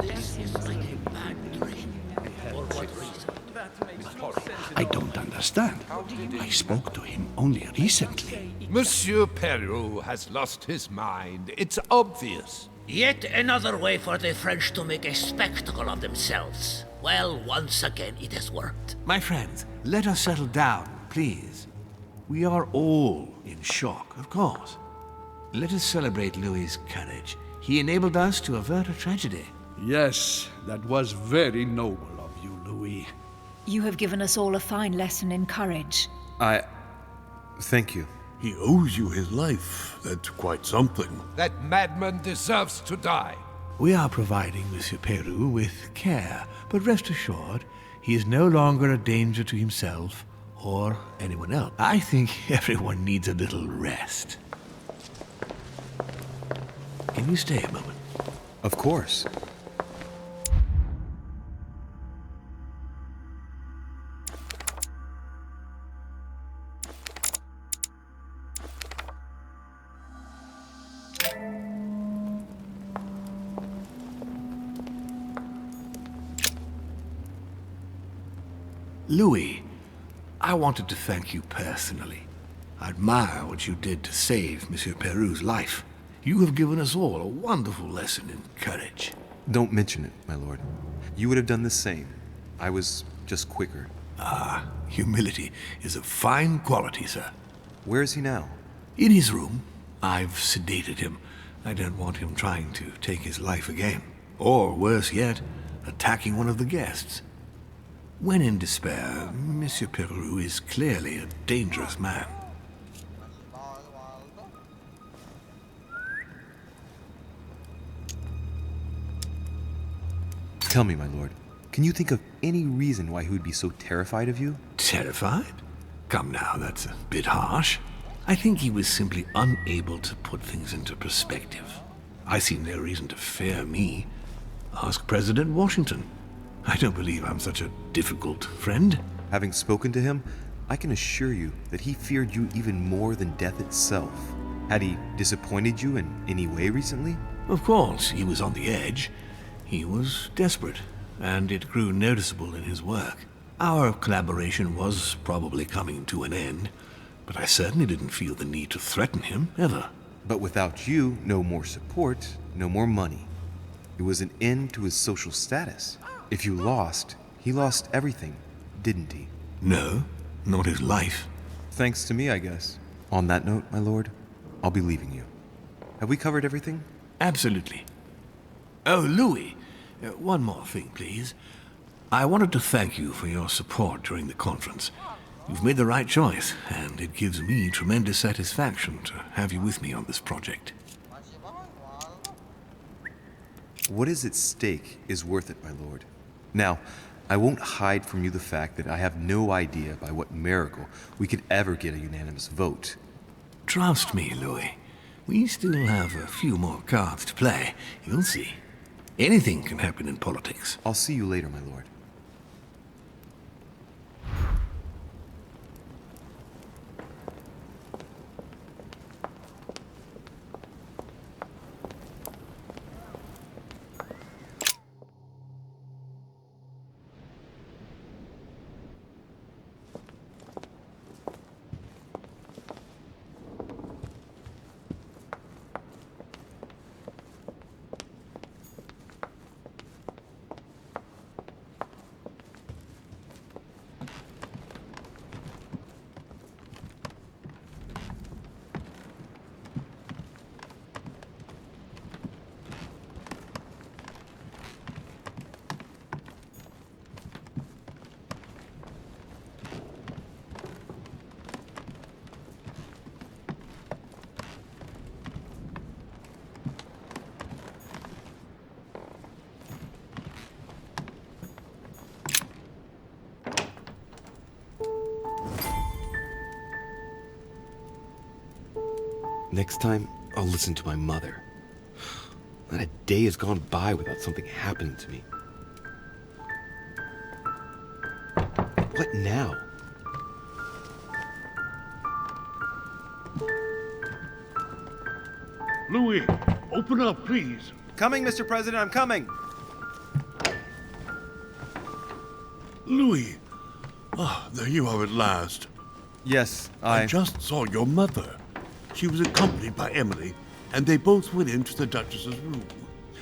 This is like a bad dream. For what reason? I don't understand. I spoke to him only recently. Monsieur Peru has lost his mind. It's obvious. Yet another way for the French to make a spectacle of themselves. Well, once again it has worked. My friends, let us settle down, please. We are all in shock, of course. Let us celebrate Louis's courage. He enabled us to avert a tragedy. Yes, that was very noble of you, Louis. You have given us all a fine lesson in courage. Thank you. He owes you his life. That's quite something. That madman deserves to die. We are providing Monsieur Peru with care, but rest assured, he is no longer a danger to himself or anyone else. I think everyone needs a little rest. Can you stay a moment? Of course. Louis, I wanted to thank you personally. I admire what you did to save Monsieur Peru's life. You have given us all a wonderful lesson in courage. Don't mention it, my lord. You would have done the same. I was just quicker. Humility is a fine quality, sir. Where is he now? In his room. I've sedated him. I don't want him trying to take his life again. Or, worse yet, attacking one of the guests. When in despair, Monsieur Peru is clearly a dangerous man. Tell me, my lord, can you think of any reason why he would be so terrified of you? Terrified? Come now, that's a bit harsh. I think he was simply unable to put things into perspective. I see no reason to fear me. Ask President Washington. I don't believe I'm such a difficult friend. Having spoken to him, I can assure you that he feared you even more than death itself. Had he disappointed you in any way recently? Of course, he was on the edge. He was desperate, and it grew noticeable in his work. Our collaboration was probably coming to an end, but I certainly didn't feel the need to threaten him, ever. But without you, no more support, no more money. It was an end to his social status. If you lost, he lost everything, didn't he? No, not his life. Thanks to me, I guess. On that note, my lord, I'll be leaving you. Have we covered everything? Absolutely. Oh, Louis, one more thing, please. I wanted to thank you for your support during the conference. You've made the right choice, and it gives me tremendous satisfaction to have you with me on this project. What is at stake is worth it, my lord. Now, I won't hide from you the fact that I have no idea by what miracle we could ever get a unanimous vote. Trust me, Louis. We still have a few more cards to play. You'll see. Anything can happen in politics. I'll see you later, my lord. Next time, I'll listen to my mother. Not a day has gone by without something happening to me. What now? Louis, open up, please. Coming, Mr. President, I'm coming! Louis! Ah, there you are at last. Yes, I just saw your mother. She was accompanied by Emily, and they both went into the Duchess's room.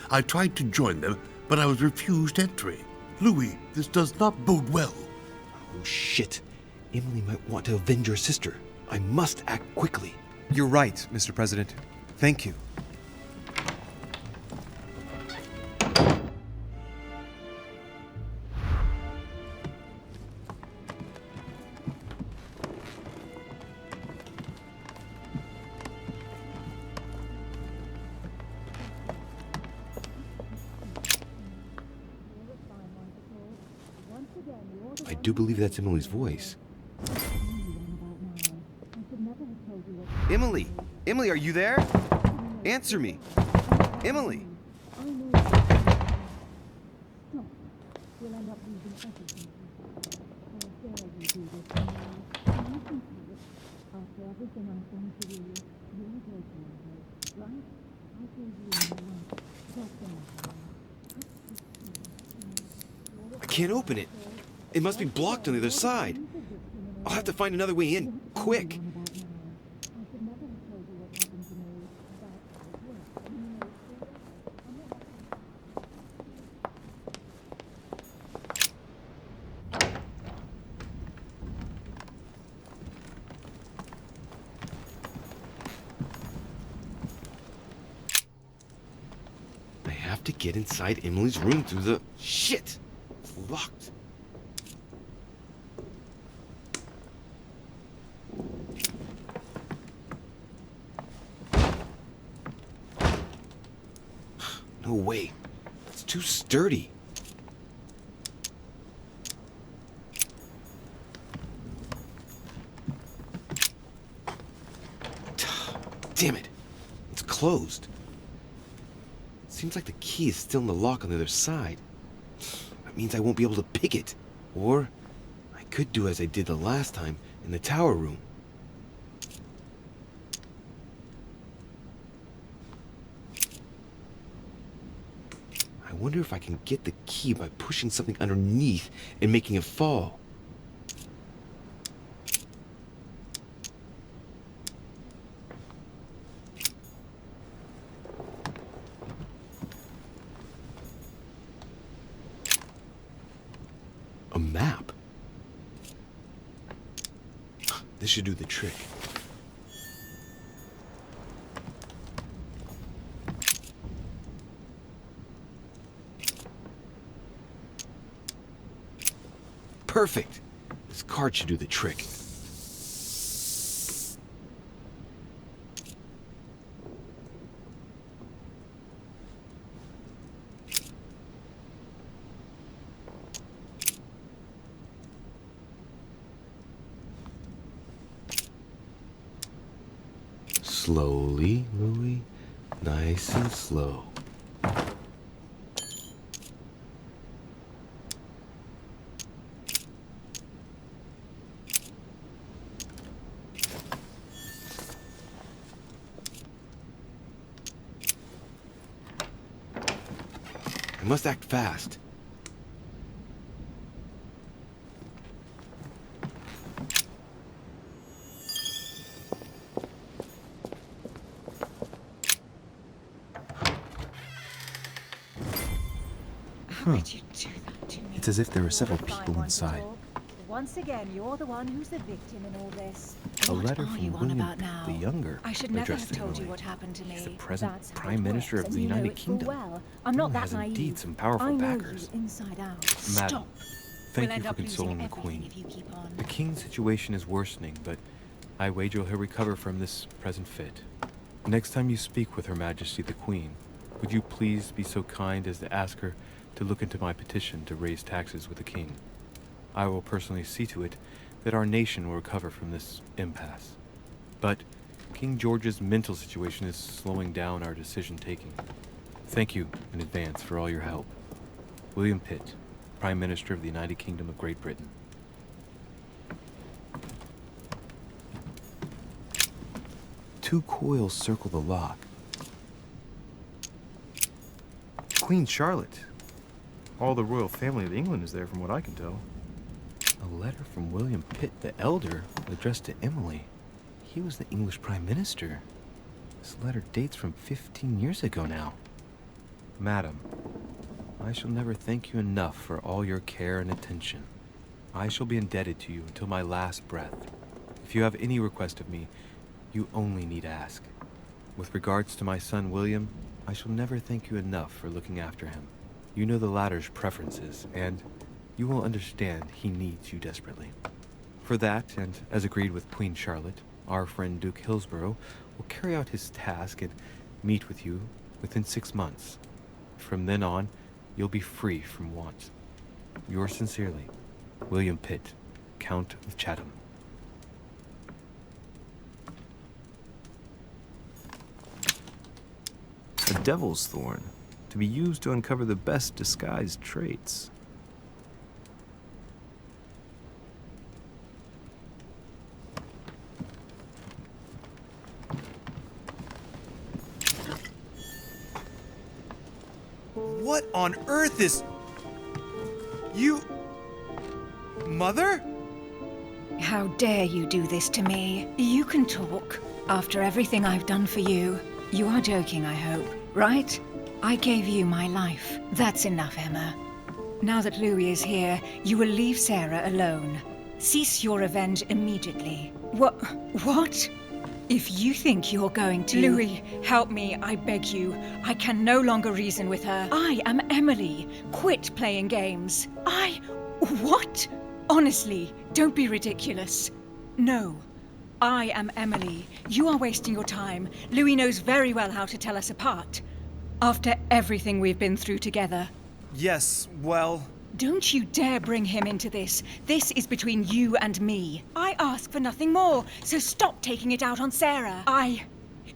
I tried to join them, but I was refused entry. Louis, this does not bode well. Oh, shit. Emily might want to avenge her sister. I must act quickly. You're right, Mr. President. Thank you. I do believe that's Emily's voice. Emily! Emily, are you there? Answer me! Emily! I can't open it. It must be blocked on the other side. I'll have to find another way in, quick. I have to get inside Emily's room through the... Shit! It's locked. No way. It's too sturdy. Damn it. It's closed. Seems like the key is still in the lock on the other side. That means I won't be able to pick it. Or I could do as I did the last time in the tower room. I wonder if I can get the key by pushing something underneath and making it fall. A map? This should do the trick. Perfect! This card should do the trick. Slowly, Louis. Nice and slow. I must act fast. It's as if there were several people inside. Once again, you're the one who's the victim in all this. A letter What are from you on William about now? the Younger, I should never addressed have told to you Emily. what happened to me. He's the present That's how Prime it Minister works, of the and you know United it full Kingdom. well. I'm not He that has naive. indeed some powerful I know backers. you inside out. Madam, Stop. thank We'll you end for up losing consoling the everything Queen. if you keep on. The King's situation is worsening, but I wager he'll recover from this present fit. Next time you speak with Her Majesty the Queen, would you please be so kind as to ask her to look into my petition to raise taxes with the King? I will personally see to it that our nation will recover from this impasse. But King George's mental situation is slowing down our decision-taking. Thank you in advance for all your help. William Pitt, Prime Minister of the United Kingdom of Great Britain. Two coils circle the lock. Queen Charlotte. All the royal family of England is there from what I can tell. A letter from William Pitt the Elder addressed to Emily. He was the English Prime Minister. This letter dates from 15 years ago now. Madam, I shall never thank you enough for all your care and attention. I shall be indebted to you until my last breath. If you have any request of me, you only need ask. With regards to my son William, I shall never thank you enough for looking after him. You know the latter's preferences, and you will understand he needs you desperately. For that, and as agreed with Queen Charlotte, our friend Duke Hillsborough will carry out his task and meet with you within 6 months. From then on, you'll be free from want. Yours sincerely, William Pitt, Count of Chatham. A devil's thorn, to be used to uncover the best disguised traits. What on earth is... You... Mother? How dare you do this to me? You can talk. After everything I've done for you. You are joking, I hope, right? I gave you my life. That's enough, Emma. Now that Louis is here, you will leave Sarah alone. Cease your revenge immediately. What? If you think you're going to... Louis, help me, I beg you. I can no longer reason with her. I am Emily. Quit playing games. What? Honestly, don't be ridiculous. No. I am Emily. You are wasting your time. Louis knows very well how to tell us apart. After everything we've been through together. Yes, well... Don't you dare bring him into this. This is between you and me. I ask for nothing more, so stop taking it out on Sarah.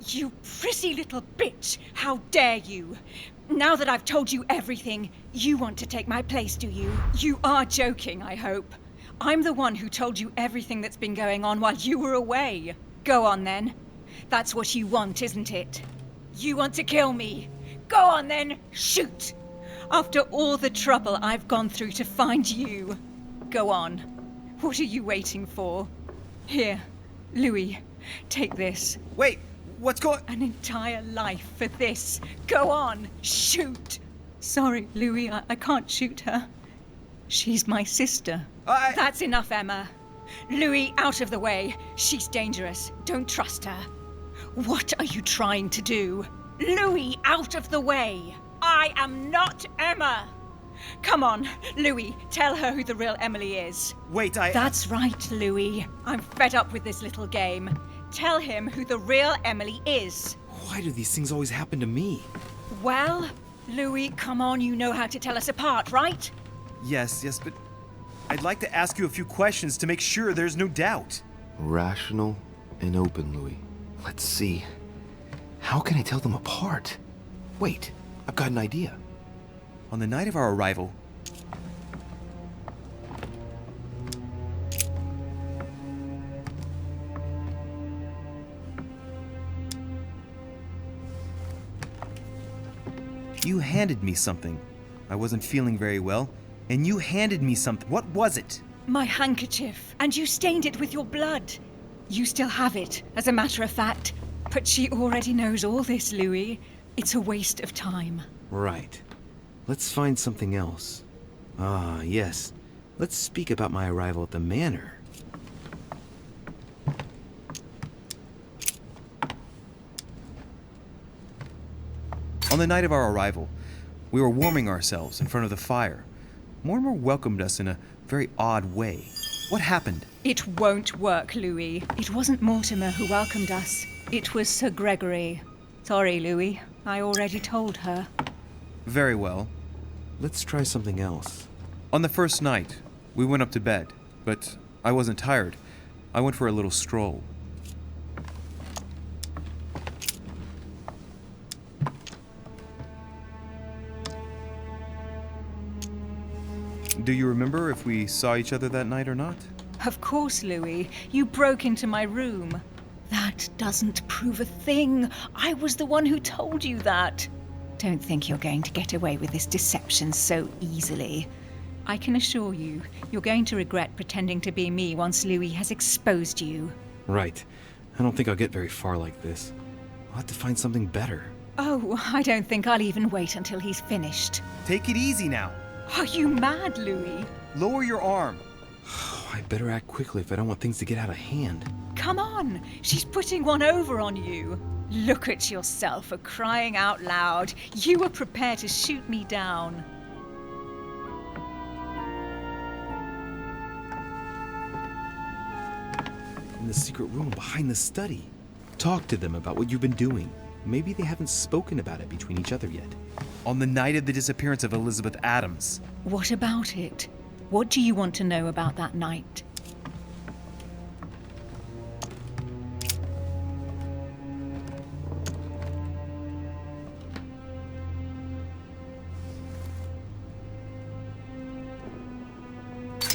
You pretty little bitch. How dare you? Now that I've told you everything, you want to take my place, do you? You are joking, I hope. I'm the one who told you everything that's been going on while you were away. Go on, then. That's what you want, isn't it? You want to kill me. Go on, then. Shoot. After all the trouble I've gone through to find you. Go on. What are you waiting for? Here, Louis, take this. Wait, what's going... An entire life for this. Go on. Shoot. Sorry, Louis, I can't shoot her. She's my sister. That's enough, Emma. Louis, out of the way. She's dangerous. Don't trust her. What are you trying to do? Louis, out of the way. I am not Emma. Come on, Louis, tell her who the real Emily is. Wait, That's right, Louis. I'm fed up with this little game. Tell him who the real Emily is. Why do these things always happen to me? Well, Louis, come on, you know how to tell us apart, right? Yes, but I'd like to ask you a few questions to make sure there's no doubt. Rational and open, Louis. Let's see. How can I tell them apart? Wait, I've got an idea. On the night of our arrival, you handed me something. I wasn't feeling very well, and you handed me something. What was it? My handkerchief, and you stained it with your blood. You still have it, as a matter of fact. But she already knows all this, Louis. It's a waste of time. Right. Let's find something else. Ah, yes. Let's speak about my arrival at the manor. On the night of our arrival, we were warming ourselves in front of the fire. Mortimer welcomed us in a very odd way. What happened? It won't work, Louis. It wasn't Mortimer who welcomed us. It was Sir Gregory. Sorry, Louis. I already told her. Very well. Let's try something else. On the first night, we went up to bed, but I wasn't tired. I went for a little stroll. Do you remember if we saw each other that night or not? Of course, Louis. You broke into my room. That doesn't prove a thing. I was the one who told you that. Don't think you're going to get away with this deception so easily. I can assure you, you're going to regret pretending to be me once Louis has exposed you. Right. I don't think I'll get very far like this. I'll have to find something better. Oh, I don't think I'll even wait until he's finished. Take it easy now. Are you mad, Louis? Lower your arm. I better act quickly if I don't want things to get out of hand. Come on, she's putting one over on you. Look at yourself for crying out loud. You were prepared to shoot me down. In the secret room behind the study. Talk to them about what you've been doing. Maybe they haven't spoken about it between each other yet. On the night of the disappearance of Elizabeth Adams. What about it? What do you want to know about that night?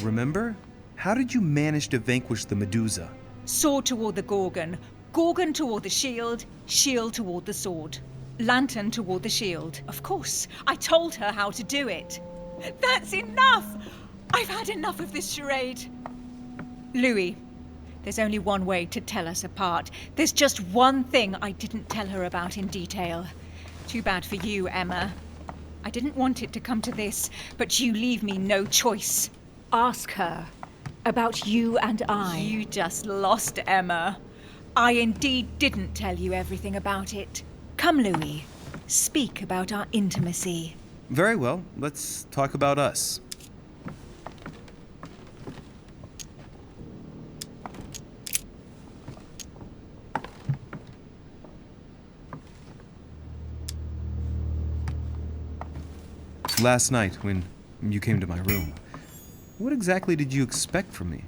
Remember? How did you manage to vanquish the Medusa? Sword toward the Gorgon, Gorgon toward the shield, shield toward the sword. Lantern toward the shield. Of course, I told her how to do it. That's enough! I've had enough of this charade. Louis, there's only one way to tell us apart. There's just one thing I didn't tell her about in detail. Too bad for you, Emma. I didn't want it to come to this, but you leave me no choice. Ask her about you and I. You just lost, Emma. I indeed didn't tell you everything about it. Come, Louis. Speak about our intimacy. Very well. Let's talk about us. Last night, when you came to my room, what exactly did you expect from me?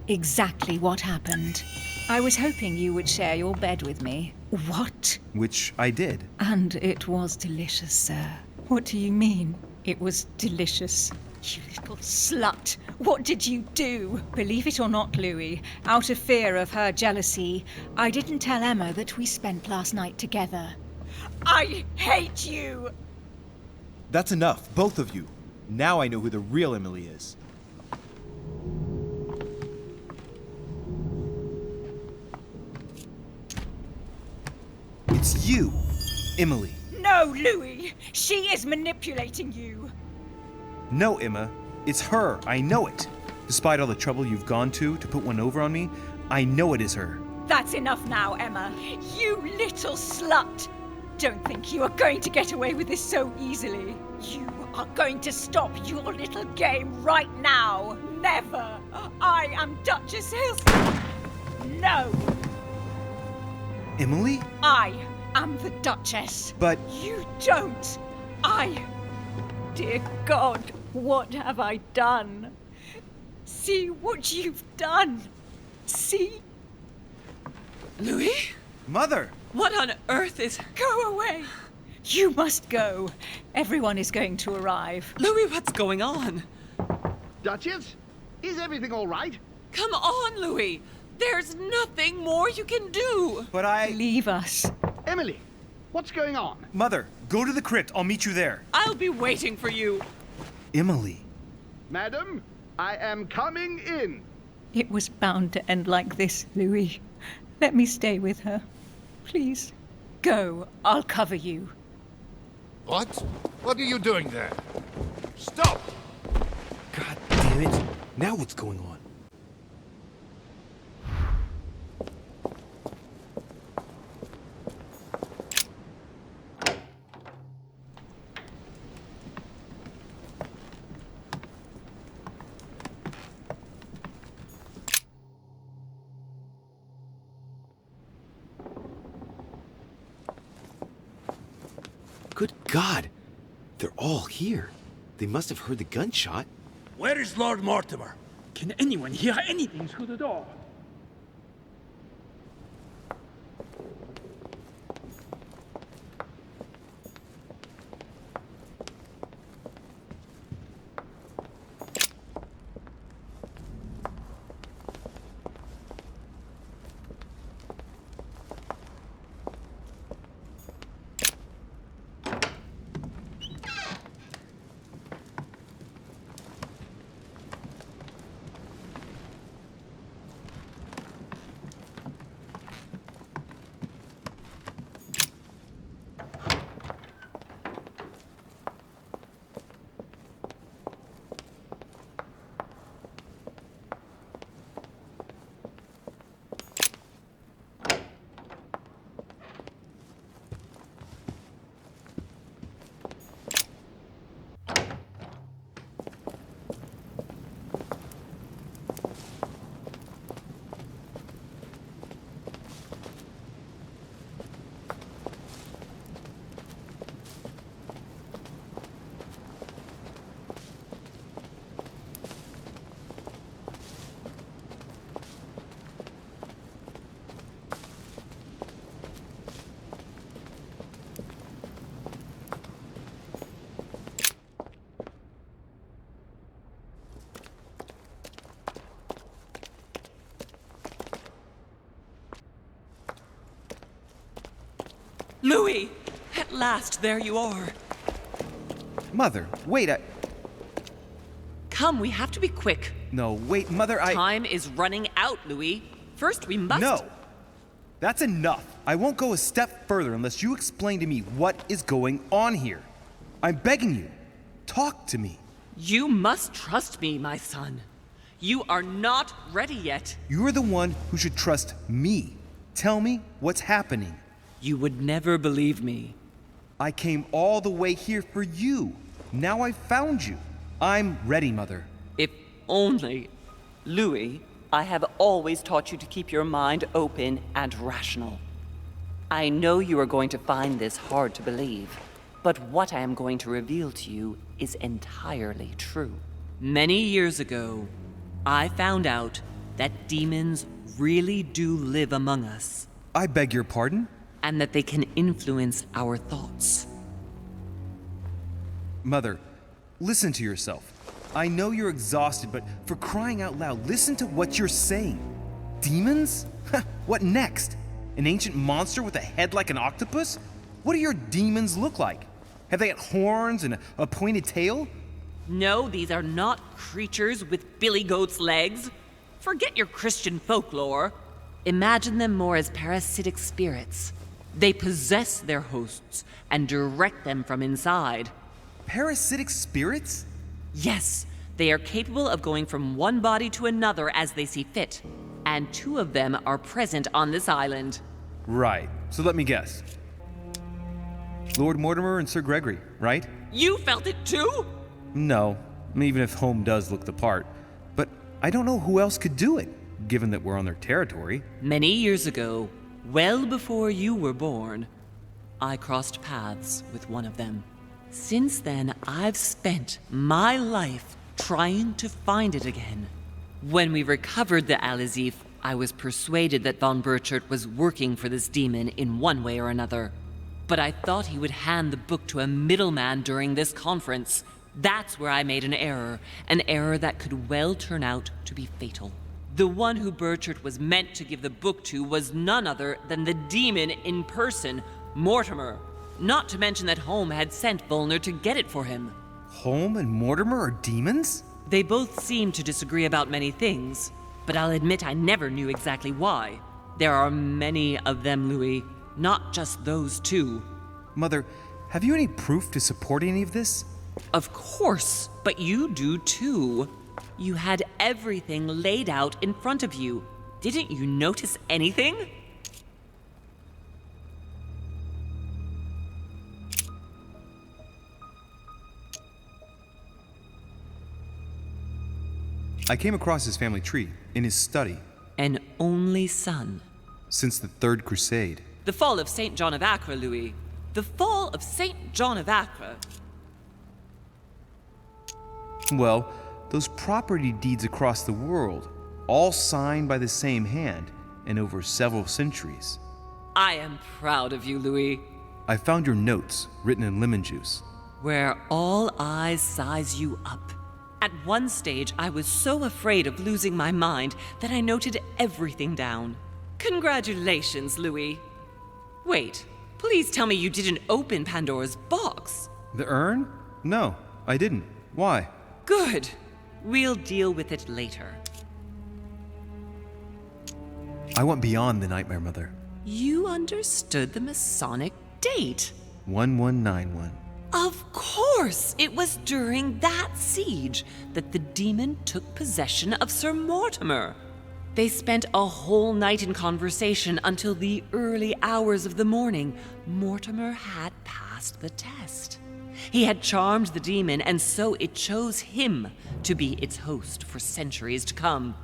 Exactly what happened. I was hoping you would share your bed with me. What? Which I did. And it was delicious, sir. What do you mean, it was delicious? You little slut! What did you do? Believe it or not, Louis, out of fear of her jealousy, I didn't tell Emma that we spent last night together. I hate you! That's enough, both of you. Now I know who the real Emily is. It's you, Emily. No, Louis! She is manipulating you! No, Emma. It's her. I know it. Despite all the trouble you've gone to put one over on me, I know it is her. That's enough now, Emma. You little slut! Don't think you are going to get away with this so easily. You are going to stop your little game right now. Never! I am Duchess Hills. No! Emily? I am the Duchess. But... You don't! Dear God, what have I done? See what you've done. See? Louis? Mother! What on earth is... Go away! You must go. Everyone is going to arrive. Louis, what's going on? Duchess? Is everything all right? Come on, Louis. There's nothing more you can do. But I... Leave us. Emily, what's going on? Mother, go to the crypt. I'll meet you there. I'll be waiting for you. Emily. Madam, I am coming in. It was bound to end like this, Louis. Let me stay with her. Please. Go. I'll cover you. What? What are you doing there? Stop! God damn it. Now what's going on? Good God! They're all here. They must have heard the gunshot. Where is Lord Mortimer? Can anyone hear anything through the door? Louis! At last, there you are. Mother, wait, Come, we have to be quick. No, wait, Mother, Time is running out, Louis. First, we must... No! That's enough. I won't go a step further unless you explain to me what is going on here. I'm begging you. Talk to me. You must trust me, my son. You are not ready yet. You're the one who should trust me. Tell me what's happening. You would never believe me. I came all the way here for you. Now I've found you. I'm ready, Mother. If only... Louis, I have always taught you to keep your mind open and rational. I know you are going to find this hard to believe, but what I am going to reveal to you is entirely true. Many years ago, I found out that demons really do live among us. I beg your pardon? And that they can influence our thoughts. Mother, listen to yourself. I know you're exhausted, but for crying out loud, listen to what you're saying. Demons? What next? An ancient monster with a head like an octopus? What do your demons look like? Have they got horns and a pointed tail? No, these are not creatures with billy goat's legs. Forget your Christian folklore. Imagine them more as parasitic spirits. They possess their hosts and direct them from inside. Parasitic spirits? Yes, they are capable of going from one body to another as they see fit. And 2 of them are present on this island. Right. So let me guess. Lord Mortimer and Sir Gregory, right? You felt it too? No, even if Home does look the part. But I don't know who else could do it, given that we're on their territory. Many years ago, well before you were born, I crossed paths with one of them. Since then, I've spent my life trying to find it again. When we recovered the Al-Azif, I was persuaded that von Burchard was working for this demon in one way or another. But I thought he would hand the book to a middleman during this conference. That's where I made an error that could well turn out to be fatal. The one who Burchard was meant to give the book to was none other than the demon in person, Mortimer. Not to mention that Home had sent Volner to get it for him. Home and Mortimer are demons? They both seem to disagree about many things, but I'll admit I never knew exactly why. There are many of them, Louis, not just those 2. Mother, have you any proof to support any of this? Of course, but you do too. You had everything laid out in front of you. Didn't you notice anything? I came across his family tree in his study. An only son. Since the Third Crusade. The fall of St. John of Acre, Louis. The fall of St. John of Acre. Well, those property deeds across the world, all signed by the same hand and over several centuries. I am proud of you, Louis. I found your notes written in lemon juice. Where all eyes size you up. At one stage, I was so afraid of losing my mind that I noted everything down. Congratulations, Louis. Wait, please tell me you didn't open Pandora's box. The urn? No, I didn't. Why? Good. We'll deal with it later. I went beyond the nightmare, Mother. You understood the Masonic date. 1191. Of course! It was during that siege that the demon took possession of Sir Mortimer. They spent a whole night in conversation until the early hours of the morning. Mortimer had passed the test. He had charmed the demon, and so it chose him to be its host for centuries to come.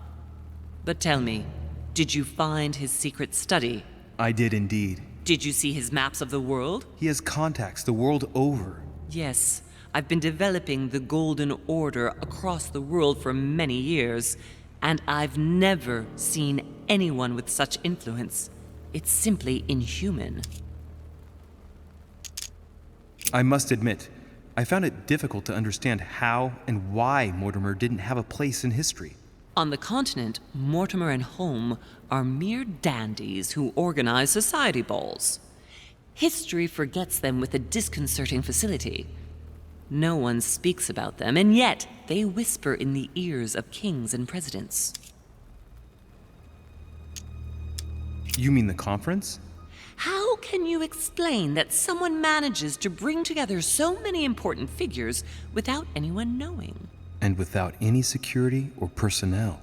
But tell me, did you find his secret study? I did indeed. Did you see his maps of the world? He has contacts the world over. Yes, I've been developing the Golden Order across the world for many years, and I've never seen anyone with such influence. It's simply inhuman. I must admit, I found it difficult to understand how and why Mortimer didn't have a place in history. On the continent, Mortimer and Home are mere dandies who organize society balls. History forgets them with a disconcerting facility. No one speaks about them, and yet they whisper in the ears of kings and presidents. You mean the conference? How can you explain that someone manages to bring together so many important figures without anyone knowing? And without any security or personnel.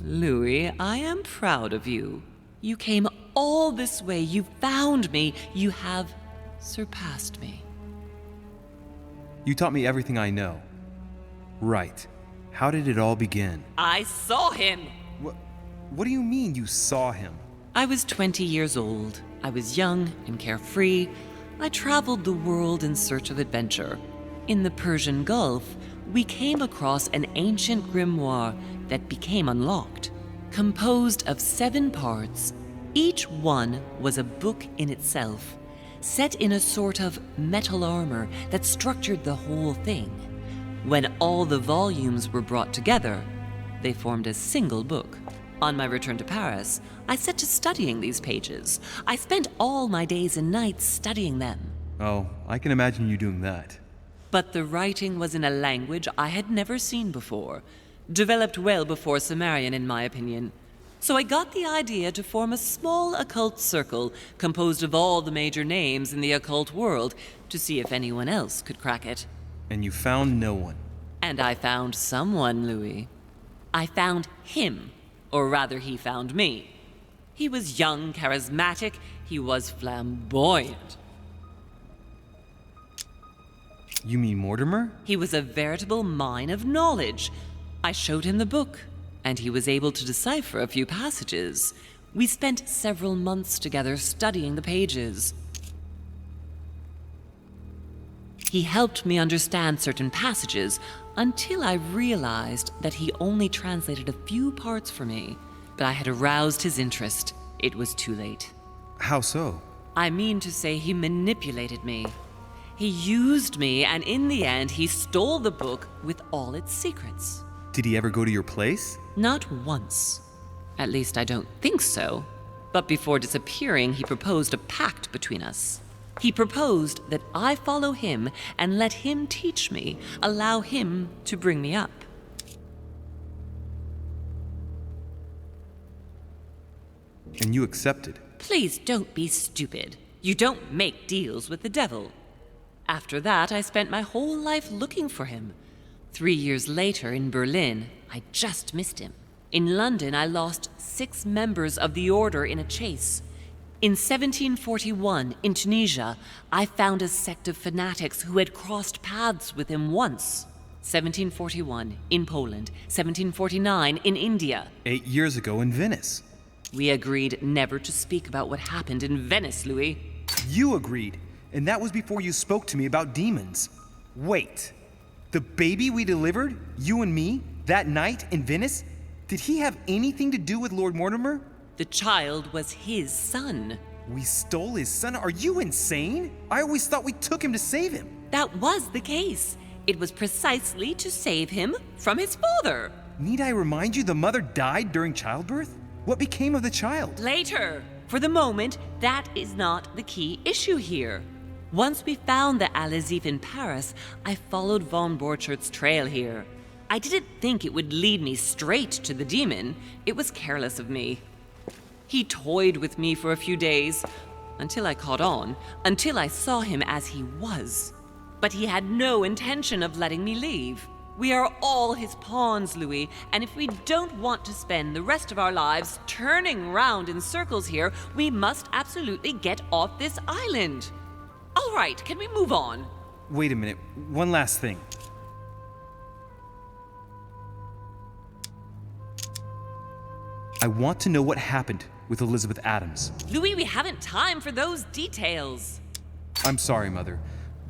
Louis, I am proud of you. You came all this way, you found me, you have surpassed me. You taught me everything I know. Right. How did it all begin? I saw him! What do you mean you saw him? I was 20 years old. I was young and carefree. I traveled the world in search of adventure. In the Persian Gulf, we came across an ancient grimoire that became unlocked. Composed of 7 parts, each one was a book in itself, set in a sort of metal armor that structured the whole thing. When all the volumes were brought together, they formed a single book. On my return to Paris, I set to studying these pages. I spent all my days and nights studying them. Oh, I can imagine you doing that. But the writing was in a language I had never seen before, developed well before Sumerian, in my opinion. So I got the idea to form a small occult circle composed of all the major names in the occult world to see if anyone else could crack it. And you found no one. And I found someone, Louis. I found him. Or rather, he found me. He was young, charismatic, he was flamboyant. You mean Mortimer? He was a veritable mine of knowledge. I showed him the book, and he was able to decipher a few passages. We spent several months together studying the pages. He helped me understand certain passages until I realized that he only translated a few parts for me. But I had aroused his interest. It was too late. How so? I mean to say he manipulated me. He used me, and in the end, he stole the book with all its secrets. Did he ever go to your place? Not once. At least I don't think so. But before disappearing, he proposed a pact between us. He proposed that I follow him and let him teach me, allow him to bring me up. And you accepted? Please don't be stupid. You don't make deals with the devil. After that, I spent my whole life looking for him. 3 years later, in Berlin, I just missed him. In London, I lost 6 members of the order in a chase. In 1741, in Tunisia, I found a sect of fanatics who had crossed paths with him once. 1741, in Poland. 1749, in India. 8 years ago in Venice. We agreed never to speak about what happened in Venice, Louis. You agreed, and that was before you spoke to me about demons. Wait, the baby we delivered, you and me, that night in Venice, did he have anything to do with Lord Mortimer? The child was his son. We stole his son? Are you insane? I always thought we took him to save him. That was the case. It was precisely to save him from his father. Need I remind you the mother died during childbirth? What became of the child? Later. For the moment, that is not the key issue here. Once we found the Al-Azif in Paris, I followed von Borchart's trail here. I didn't think it would lead me straight to the demon. It was careless of me. He toyed with me for a few days, until I caught on, until I saw him as he was. But he had no intention of letting me leave. We are all his pawns, Louis, and if we don't want to spend the rest of our lives turning round in circles here, we must absolutely get off this island. All right, can we move on? Wait a minute, one last thing. I want to know what happened with Elizabeth Adams. Louis, we haven't time for those details. I'm sorry, Mother,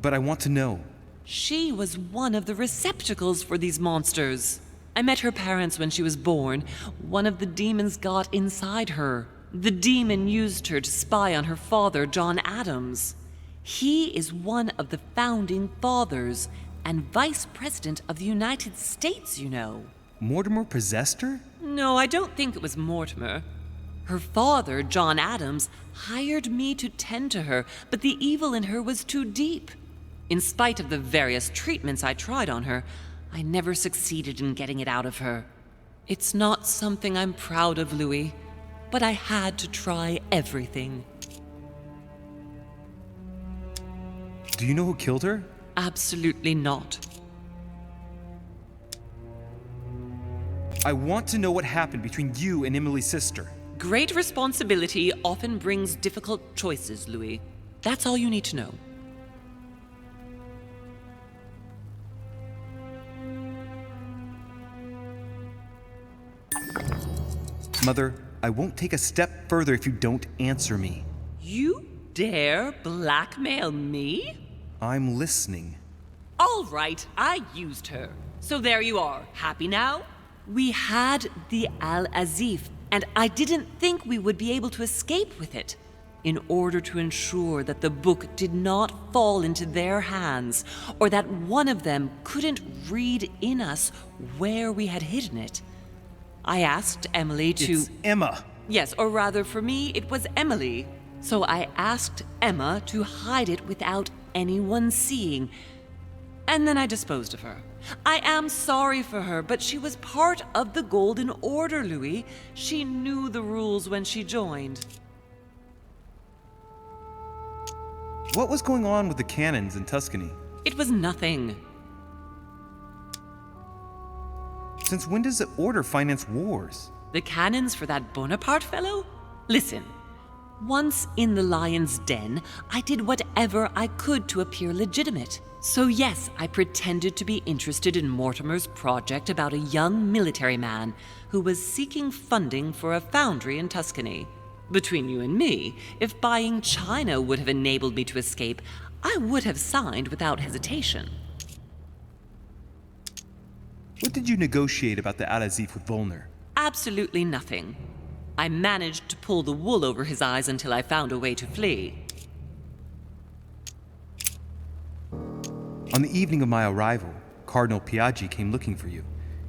but I want to know. She was one of the receptacles for these monsters. I met her parents when she was born. One of the demons got inside her. The demon used her to spy on her father, John Adams. He is one of the founding fathers and vice president of the United States, you know. Mortimer possessed her? No, I don't think it was Mortimer. Her father, John Adams, hired me to tend to her, but the evil in her was too deep. In spite of the various treatments I tried on her, I never succeeded in getting it out of her. It's not something I'm proud of, Louis, but I had to try everything. Do you know who killed her? Absolutely not. I want to know what happened between you and Emily's sister. Great responsibility often brings difficult choices, Louis. That's all you need to know. Mother, I won't take a step further if you don't answer me. You dare blackmail me? I'm listening. All right, I used her. So there you are. Happy now? We had the Al-Azif, and I didn't think we would be able to escape with it. In order to ensure that the book did not fall into their hands, or that one of them couldn't read in us where we had hidden it, I asked Emily to... It's Emma. Yes, or rather for me, it was Emily. So I asked Emma to hide it without anyone seeing, and then I disposed of her. I am sorry for her, but she was part of the Golden Order, Louis. She knew the rules when she joined. What was going on with the cannons in Tuscany? It was nothing. Since when does the Order finance wars? The cannons for that Bonaparte fellow? Listen. Once in the lion's den, I did whatever I could to appear legitimate. So yes, I pretended to be interested in Mortimer's project about a young military man who was seeking funding for a foundry in Tuscany. Between you and me, if buying China would have enabled me to escape, I would have signed without hesitation. What did you negotiate about the Al-Azif with Volner? Absolutely nothing. I managed to pull the wool over his eyes until I found a way to flee. On the evening of my arrival, Cardinal Piaggi came looking for you.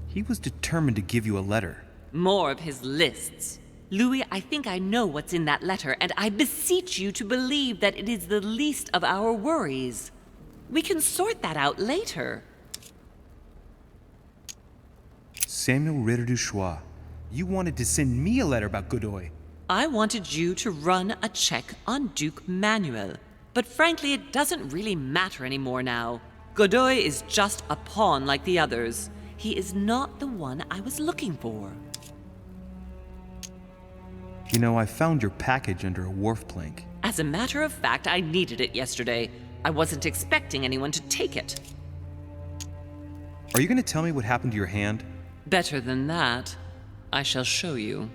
He was determined to give you a letter. More of his lists. Louis, I think I know what's in that letter, and I beseech you to believe that it is the least of our worries. We can sort that out later. Samuel Ritter du Choix, you wanted to send me a letter about Godoy. I wanted you to run a check on Duke Manuel. But frankly, it doesn't really matter anymore now. Godoy is just a pawn like the others. He is not the one I was looking for. You know, I found your package under a wharf plank. As a matter of fact, I needed it yesterday. I wasn't expecting anyone to take it. Are you going to tell me what happened to your hand? Better than that. I shall show you.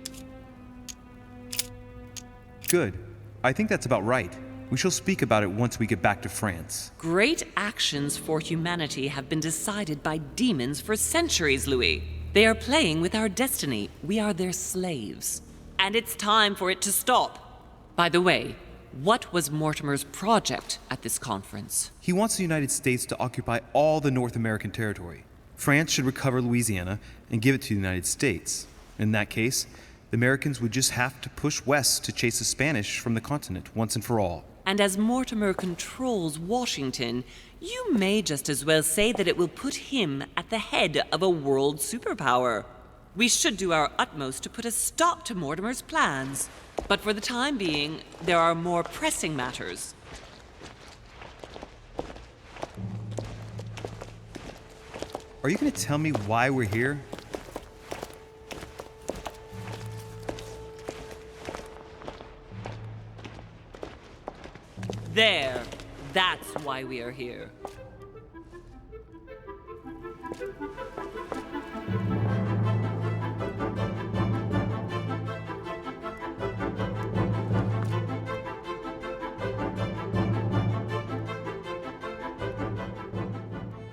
Good. I think that's about right. We shall speak about it once we get back to France. Great actions for humanity have been decided by demons for centuries, Louis. They are playing with our destiny. We are their slaves. And it's time for it to stop. By the way, what was Mortimer's project at this conference? He wants the United States to occupy all the North American territory. France should recover Louisiana and give it to the United States. In that case, the Americans would just have to push west to chase the Spanish from the continent once and for all. And as Mortimer controls Washington, you may just as well say that it will put him at the head of a world superpower. We should do our utmost to put a stop to Mortimer's plans. But for the time being, there are more pressing matters. Are you going to tell me why we're here? There. That's why we are here.